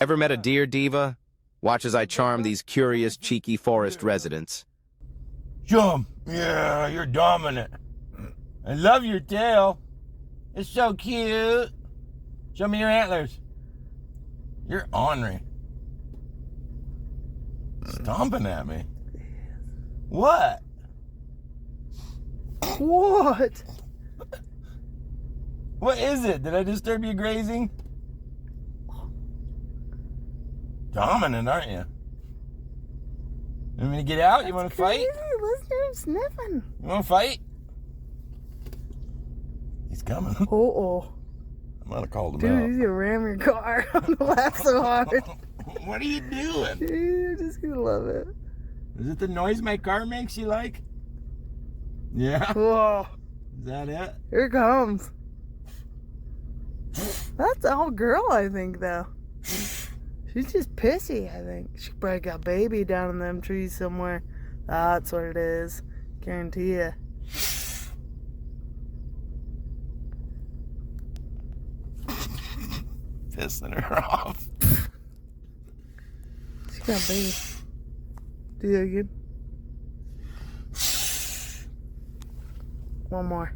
Ever met a deer, Diva? Watch as I charm these curious, cheeky forest residents. Jump. Yeah, you're dominant. I love your tail. It's so cute. Show me your antlers. You're ornery. Stomping at me. What? What? What is it? Did I disturb you grazing? Dominant, aren't you? You want me to get out? You want to fight? Listen to him sniffing. You want to fight? He's coming. Uh-oh. I might have called him Dude, out. he's gonna ram your car. I'm gonna laugh so hard. What are you doing? Dude, you're just gonna love it. Is it the noise my car makes you like? Yeah? Whoa. Is that it? Here it comes. That's all girl, I think, though. She's just pissy, I think. She probably got baby down in them trees somewhere. That's what it is. Guarantee ya. Pissing her off. She got baby. Do that again. One more.